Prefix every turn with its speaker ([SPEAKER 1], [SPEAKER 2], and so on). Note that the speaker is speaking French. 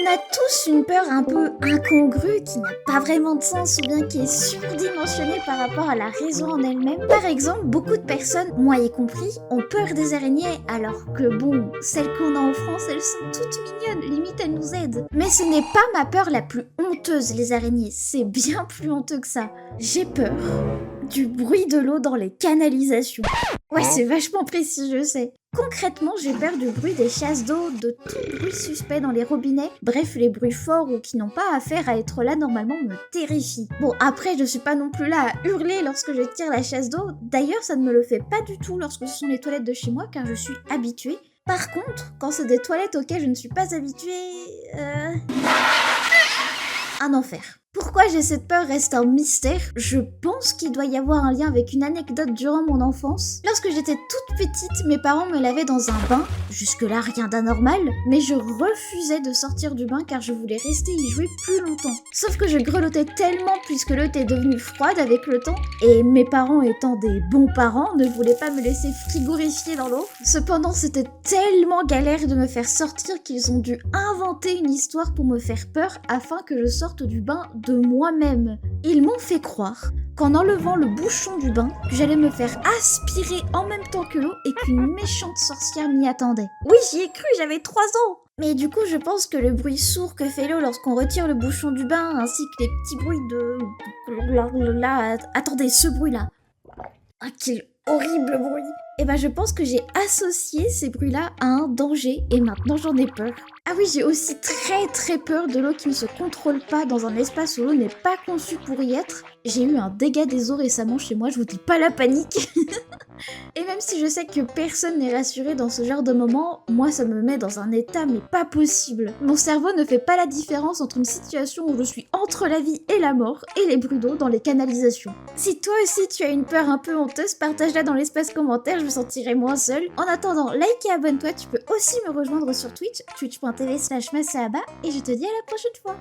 [SPEAKER 1] On a tous une peur un peu incongrue qui n'a pas vraiment de sens ou bien qui est surdimensionnée par rapport à la raison en elle-même. Par exemple, beaucoup de personnes, moi y compris, ont peur des araignées alors que bon, celles qu'on a en France, elles sont toutes mignonnes, limite elles nous aident. Mais ce n'est pas ma peur la plus honteuse, les araignées, c'est bien plus honteux que ça. J'ai peur du bruit de l'eau dans les canalisations. Ouais, c'est vachement précis, je sais. Concrètement, j'ai peur du bruit des chasses d'eau, de tout bruit suspect dans les robinets. Bref, les bruits forts ou qui n'ont pas affaire à être là normalement me terrifient. Bon, après, je suis pas non plus là à hurler lorsque je tire la chasse d'eau. D'ailleurs, ça ne me le fait pas du tout lorsque ce sont les toilettes de chez moi car je suis habituée. Par contre, quand c'est des toilettes auxquelles je ne suis pas habituée... Un enfer. Pourquoi j'ai cette peur reste un mystère. Je pense qu'il doit y avoir un lien avec une anecdote durant mon enfance. Lorsque j'étais toute petite, mes parents me lavaient dans un bain. Jusque-là, rien d'anormal. Mais je refusais de sortir du bain car je voulais rester y jouer plus longtemps. Sauf que je grelottais tellement puisque l'eau était devenue froide avec le temps. Et mes parents étant des bons parents, ne voulaient pas me laisser frigorifier dans l'eau. Cependant, c'était tellement galère de me faire sortir qu'ils ont dû inventer une histoire pour me faire peur afin que je sorte du bain de moi-même. Ils m'ont fait croire qu'en enlevant le bouchon du bain, j'allais me faire aspirer en même temps que l'eau et qu'une méchante sorcière m'y attendait. Oui, j'y ai cru, j'avais 3 ans. Mais du coup, je pense que le bruit sourd que fait l'eau lorsqu'on retire le bouchon du bain, ainsi que les petits bruits de... Là, attendez, ce bruit-là. Ah, quel horrible bruit. Et ben je pense que j'ai associé ces bruits-là à un danger et maintenant j'en ai peur. Ah oui, j'ai aussi très peur de l'eau qui ne se contrôle pas dans un espace où l'eau n'est pas conçue pour y être. J'ai eu un dégât des eaux récemment chez moi, je vous dis pas la panique. Et même si je sais que personne n'est rassuré dans ce genre de moment, moi ça me met dans un état mais pas possible. Mon cerveau ne fait pas la différence entre une situation où je suis entre la vie et la mort et les bruits d'eau dans les canalisations. Si toi aussi tu as une peur un peu honteuse, partage-la dans l'espace commentaire, je me sentirai moins seule. En attendant, like et abonne-toi, tu peux aussi me rejoindre sur Twitch, twitch.tv/masahaba, et je te dis à la prochaine fois.